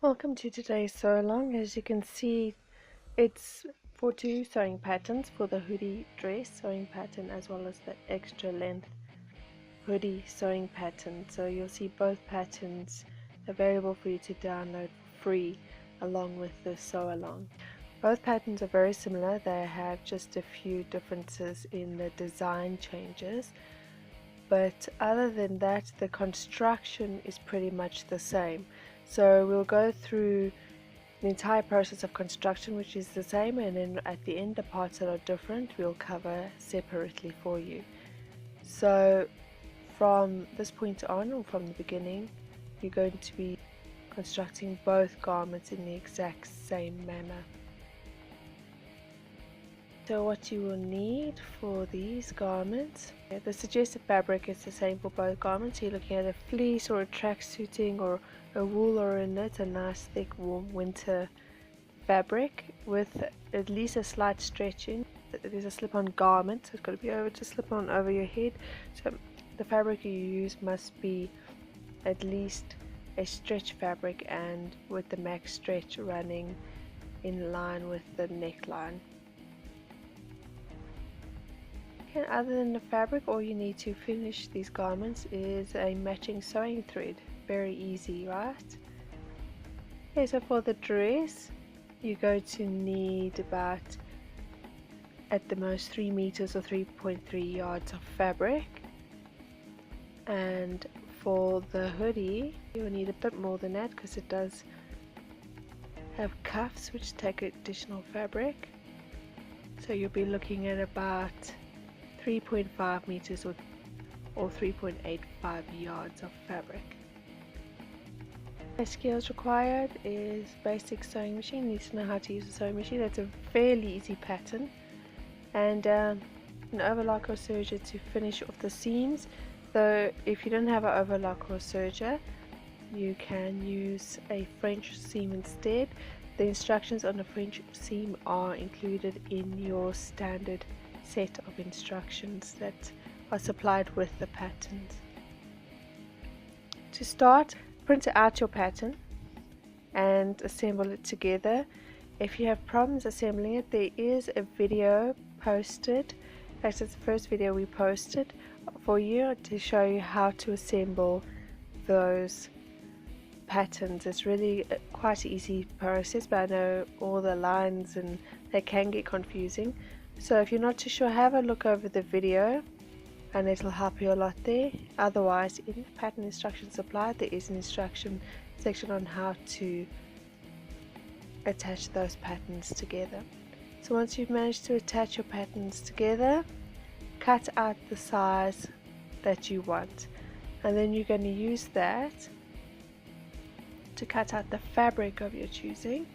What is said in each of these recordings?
Welcome to today's sew along. As you can see, it's for two sewing patterns, for the hoodie dress sewing pattern as well as the extra length hoodie sewing pattern. So you'll see both patterns available for you to download for free along with the sew along. Both patterns are very similar. They have just a few differences in the design changes, but other than that the construction is pretty much the same. So we'll go through the entire process of construction, which is the same, and then at the end the parts that are different we'll cover separately for you. So from this point on, or from the beginning, you're going to be constructing both garments in the exact same manner. So what you will need for these garments, the suggested fabric is the same for both garments. You're looking at a fleece or a tracksuiting or a wool or a knit, a nice thick warm winter fabric with at least a slight stretching. There's a slip-on garment, so it's got to be able to slip on over your head. So the fabric you use must be at least a stretch fabric and with the max stretch running in line with the neckline. And other than the fabric, all you need to finish these garments is a matching sewing thread. Very easy, right? Okay, so for the dress you're going to need about at the most 3 meters or 3.3 yards of fabric, and for the hoodie you'll need a bit more than that because it does have cuffs which take additional fabric. So you'll be looking at about 3.5 meters or 3.85 yards of fabric. The skills required is basic sewing machine. You need to know how to use a sewing machine. That's a fairly easy pattern, and an overlock or serger to finish off the seams. Though if you don't have an overlock or serger, you can use a French seam instead. The instructions on the French seam are included in your standard set of instructions that are supplied with the patterns. To start, print out your pattern and assemble it together. If you have problems assembling it, there is a video posted. In fact, it's the first video we posted for you to show you how to assemble those patterns. It's really quite an easy process, but I know all the lines and they can get confusing. So if you're not too sure, have a look over the video and it'll help you a lot there. Otherwise, in the pattern instructions supplied, there is an instruction section on how to attach those patterns together. So once you've managed to attach your patterns together, cut out the size that you want, and then you're going to use that to cut out the fabric of your choosing.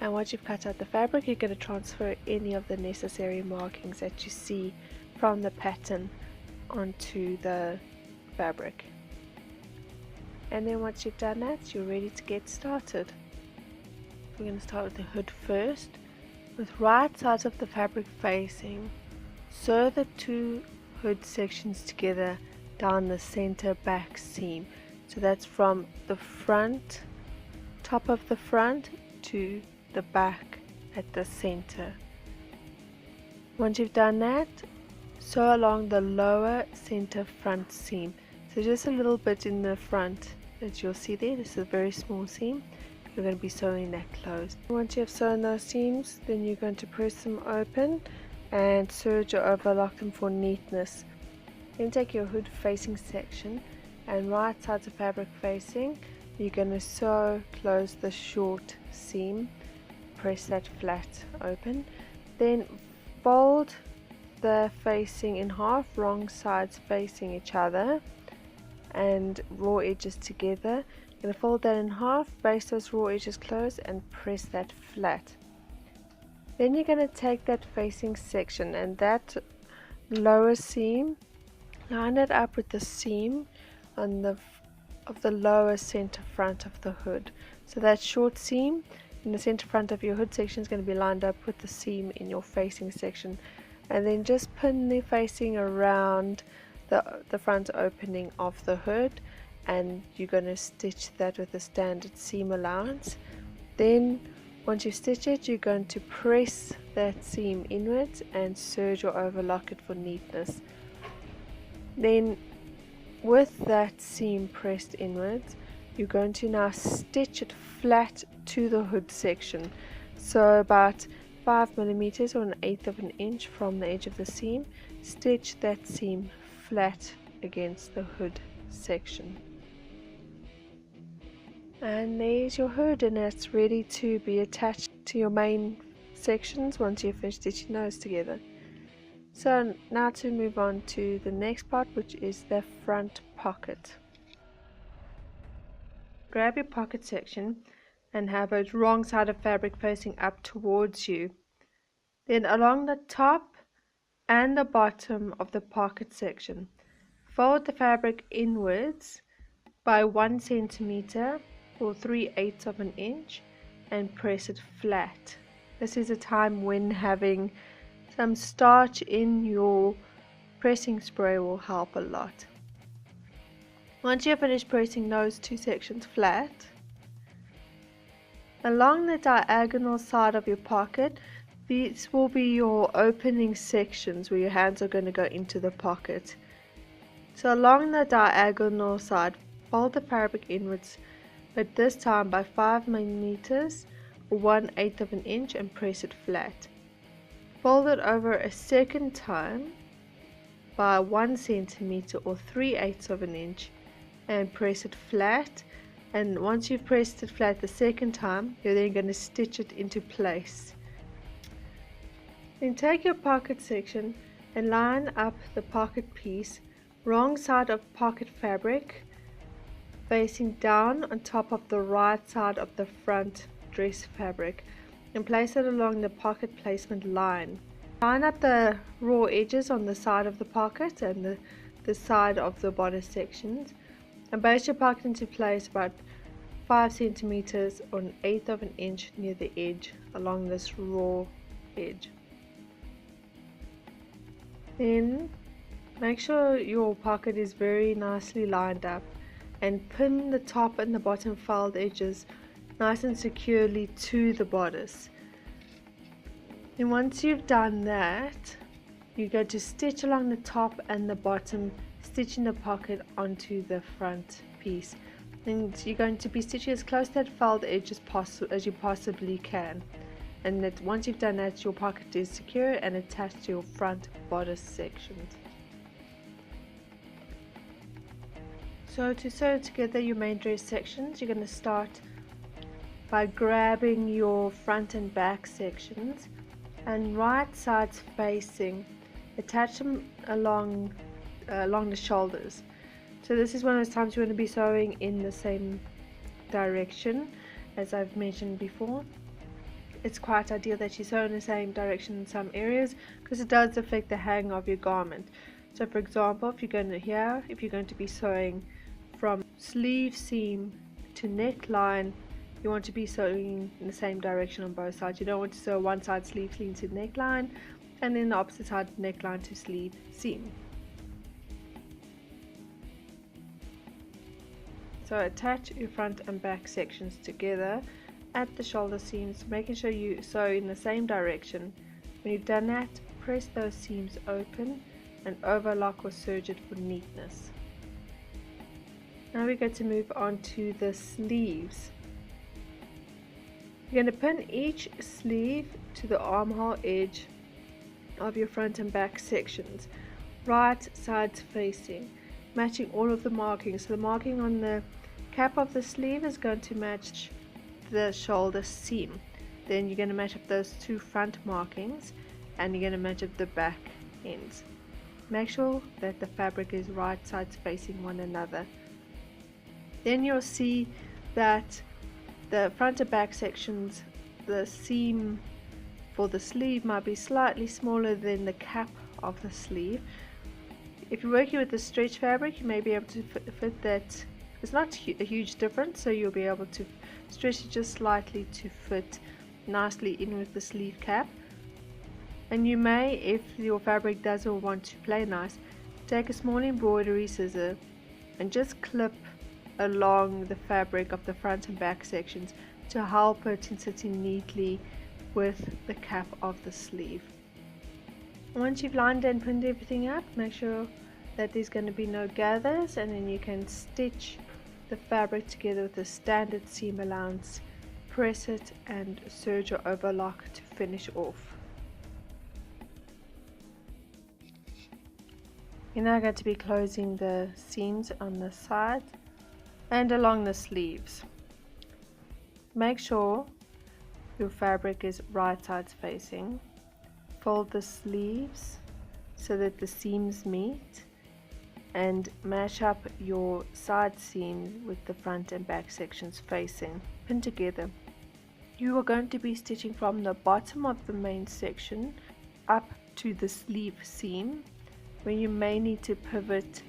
And once you've cut out the fabric, you're going to transfer any of the necessary markings that you see from the pattern onto the fabric. And then once you've done that, you're ready to get started. We're going to start with the hood first. With right sides of the fabric facing, sew the two hood sections together down the center back seam. So that's from the front, top of the front, to the back at the center. Once you've done that, sew along the lower center front seam. So just a little bit in the front that you'll see there. This is a very small seam. You're going to be sewing that closed. Once you have sewn those seams, then you're going to press them open and serge or overlock them for neatness. Then take your hood facing section and right sides of fabric facing, you're going to sew close the short seam. Press that flat open. Then fold the facing in half, wrong sides facing each other and raw edges together. You're going to fold that in half, base those raw edges close and press that flat. Then you're going to take that facing section and that lower seam, line it up with the seam on the lower center front of the hood. So that short seam in the center front of your hood section is going to be lined up with the seam in your facing section, and then just pin the facing around the front opening of the hood and you're going to stitch that with a standard seam allowance. Then once you've stitched it, you're going to press that seam inwards and serge or overlock it for neatness. Then with that seam pressed inwards, you're going to now stitch it flat to the hood section, so about 5 millimeters or 1/8 of an inch from the edge of the seam. Stitch that seam flat against the hood section. And there's your hood, and it's ready to be attached to your main sections once you've finished stitching those together. So now to move on to the next part, which is the front pocket. Grab your pocket section and have a wrong side of fabric facing up towards you. Then along the top and the bottom of the pocket section, fold the fabric inwards by 1 centimeter or 3/8 of an inch and press it flat. This is a time when having some starch in your pressing spray will help a lot. Once you've finished pressing those two sections flat, along the diagonal side of your pocket, these will be your opening sections where your hands are going to go into the pocket. So along the diagonal side, fold the fabric inwards, but this time by 5 millimeters or 1/8 of an inch and press it flat. Fold it over a second time by 1 centimeter or 3/8 of an inch and press it flat. And once you've pressed it flat the second time, you're then going to stitch it into place. Then take your pocket section and line up the pocket piece, wrong side of pocket fabric facing down on top of the right side of the front dress fabric, and place it along the pocket placement line. Line up the raw edges on the side of the pocket and the side of the bodice sections, and base your pocket into place about 5 centimeters or 1/8 of an inch near the edge along this raw edge. Then make sure your pocket is very nicely lined up and pin the top and the bottom fold edges nice and securely to the bodice. And once you've done that, you're going to stitch along the top and the bottom, stitching the pocket onto the front piece. And you're going to be stitching as close to that fold edge as you possibly can. And that once you've done that, your pocket is secure and attached to your front bodice sections. So to sew together your main dress sections, you're going to start by grabbing your front and back sections and right sides facing, attach them along the shoulders. So this is one of those times you want to be sewing in the same direction as I've mentioned before. It's quite ideal that you sew in the same direction in some areas because it does affect the hang of your garment. So for example, if you're going to be sewing from sleeve seam to neckline, you want to be sewing in the same direction on both sides. You don't want to sew one side sleeve seam to neckline and then the opposite side neckline to sleeve seam. So attach your front and back sections together at the shoulder seams, making sure you sew in the same direction. When you've done that, press those seams open and overlock or serge it for neatness. Now we're going to move on to the sleeves. You're going to pin each sleeve to the armhole edge of your front and back sections, right sides facing, matching all of the markings. So the marking on the cap of the sleeve is going to match the shoulder seam. Then you're going to match up those two front markings and you're going to match up the back ends. Make sure that the fabric is right sides facing one another. Then you'll see that the front and back sections, the seam for the sleeve might be slightly smaller than the cap of the sleeve. If you're working with the stretch fabric, you may be able to fit that. It's not a huge difference, so you'll be able to stretch it just slightly to fit nicely in with the sleeve cap. And you may, if your fabric doesn't want to play nice, take a small embroidery scissor and just clip along the fabric of the front and back sections to help it in sitting neatly with the cap of the sleeve. Once you've lined and pinned everything up, make sure that there's going to be no gathers, and then you can stitch the fabric together with a standard seam allowance, press it and serge or overlock to finish off. You're now going to be closing the seams on the sides and along the sleeves. Make sure your fabric is right sides facing. Fold the sleeves so that the seams meet, and match up your side seam with the front and back sections facing. Pin together. You are going to be stitching from the bottom of the main section up to the sleeve seam, where you may need to pivot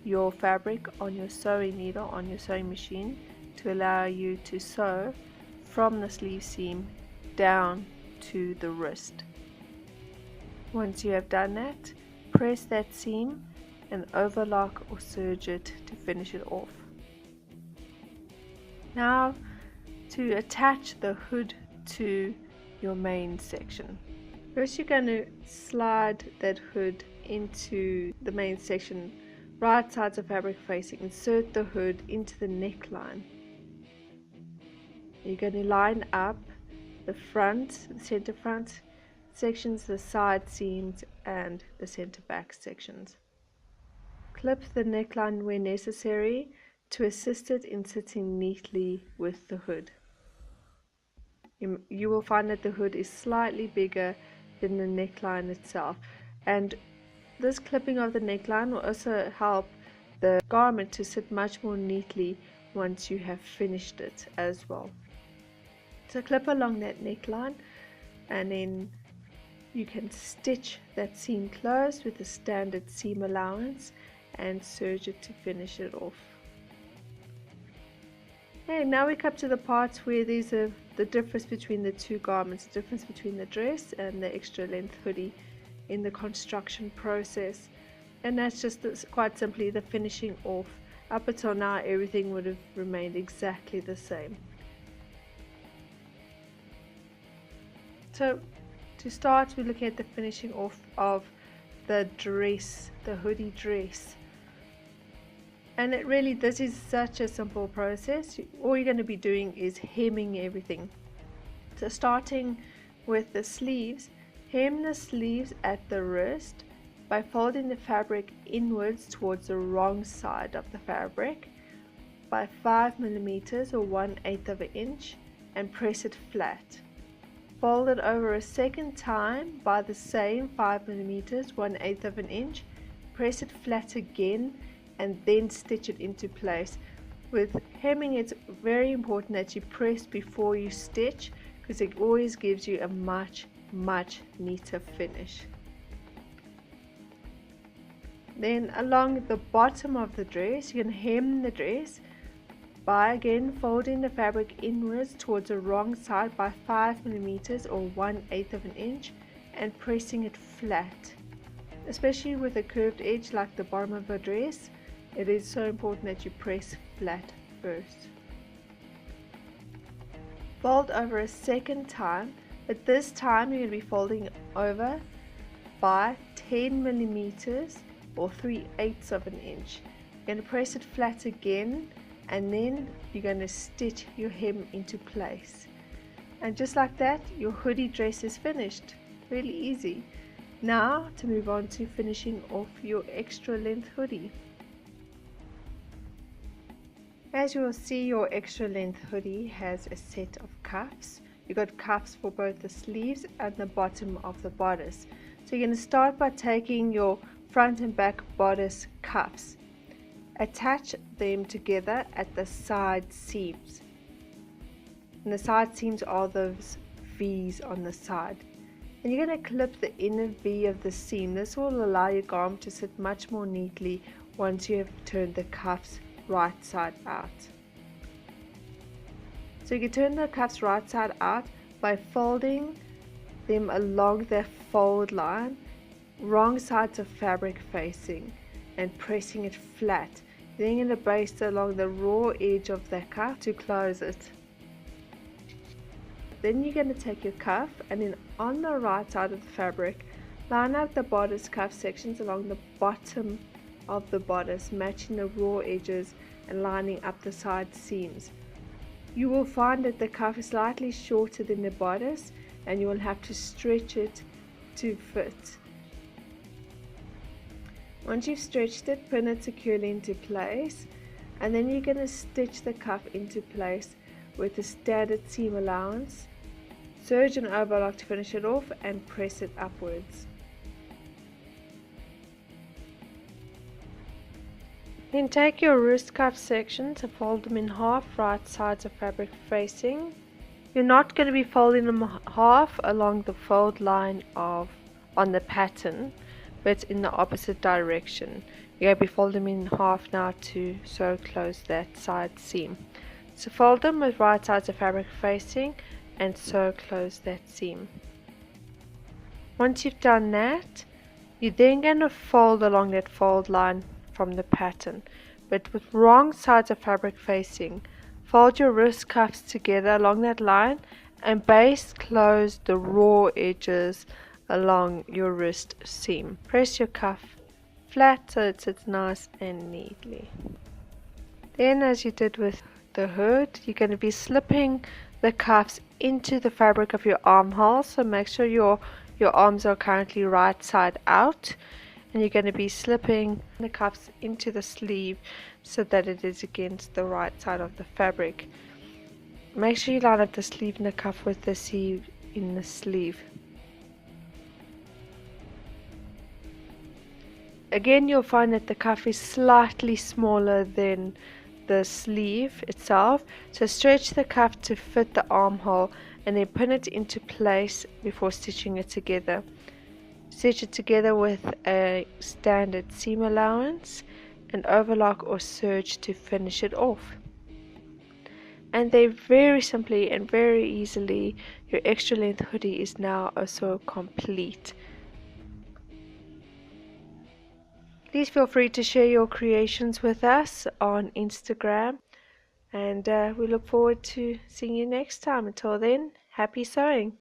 your fabric on your sewing needle on your sewing machine to allow you to sew from the sleeve seam down to the wrist. Once you have done that, press that seam and overlock or serge it to finish it off. Now to attach the hood to your main section. First you're going to slide that hood into the main section, right sides of fabric facing. Insert the hood into the neckline. You're going to line up the front, the center front sections, the side seams and the center back sections. Clip the neckline where necessary to assist it in sitting neatly with the hood. You will find that the hood is slightly bigger than the neckline itself, and this clipping of the neckline will also help the garment to sit much more neatly once you have finished it as well. So clip along that neckline, and then you can stitch that seam closed with a standard seam allowance and serge it to finish it off. Okay, now we come to the parts where there's the difference between the two garments, the difference between the dress and the extra length hoodie in the construction process, and that's just quite simply the finishing off. Up until now everything would have remained exactly the same. So to start, we're looking at the finishing off of the dress, the hoodie dress. And this is such a simple process. All you're going to be doing is hemming everything. So starting with the sleeves, hem the sleeves at the wrist by folding the fabric inwards towards the wrong side of the fabric by 5 mm or 1/8 of an inch and press it flat. Fold it over a second time by the same 5 mm, 1/8 of an inch, press it flat again and then stitch it into place. With hemming, it's very important that you press before you stitch, because it always gives you a much neater finish. Then along the bottom of the dress, you can hem the dress by again folding the fabric inwards towards the wrong side by 5 mm or 1/8 of an inch and pressing it flat. Especially with a curved edge like the bottom of a dress, it is so important that you press flat first. Fold over a second time, but this time you're going to be folding over by 10 mm or 3/8 of an inch. You're going to press it flat again, and then you're going to stitch your hem into place. And just like that, your hoodie dress is finished. Really easy. Now to move on to finishing off your extra length hoodie. As you will see, your extra length hoodie has a set of cuffs. You've got cuffs for both the sleeves and the bottom of the bodice. So you're going to start by taking your front and back bodice cuffs. Attach them together at the side seams. And the side seams are those V's on the side. And you're going to clip the inner V of the seam. This will allow your garment to sit much more neatly once you have turned the cuffs right side out. So you can turn the cuffs right side out by folding them along the fold line, wrong sides of fabric facing, and pressing it flat. Then you're going to baste along the raw edge of the cuff to close it. Then you're going to take your cuff and then on the right side of the fabric, line up the bodice cuff sections along the bottom of the bodice, matching the raw edges and lining up the side seams. You will find that the cuff is slightly shorter than the bodice and you will have to stretch it to fit. Once you've stretched it, pin it securely into place, and then you're going to stitch the cuff into place with a standard seam allowance. Serge and overlock to finish it off and press it upwards. Then take your wrist cuff sections and fold them in half, right sides of fabric facing. You're not going to be folding them half along the fold line on the pattern, but in the opposite direction. You're going to be folding them in half now to sew close that side seam. So fold them with right sides of fabric facing and sew close that seam. Once you've done that, you're then going to fold along that fold line from the pattern, but with wrong sides of fabric facing. Fold your wrist cuffs together along that line and baste close the raw edges along your wrist seam. Press your cuff flat so it sits nice and neatly. Then, as you did with the hood, you're going to be slipping the cuffs into the fabric of your armhole, so make sure your arms are currently right side out, and you're going to be slipping the cuffs into the sleeve so that it is against the right side of the fabric. Make sure you line up the sleeve and the cuff with the seam in the sleeve. Again, you'll find that the cuff is slightly smaller than the sleeve itself, so stretch the cuff to fit the armhole and then pin it into place before stitching it together. Stitch it together with a standard seam allowance and overlock or serge to finish it off. And then very simply and very easily, your extra length hoodie is now also complete. Please feel free to share your creations with us on Instagram, and we look forward to seeing you next time. Until then, happy sewing!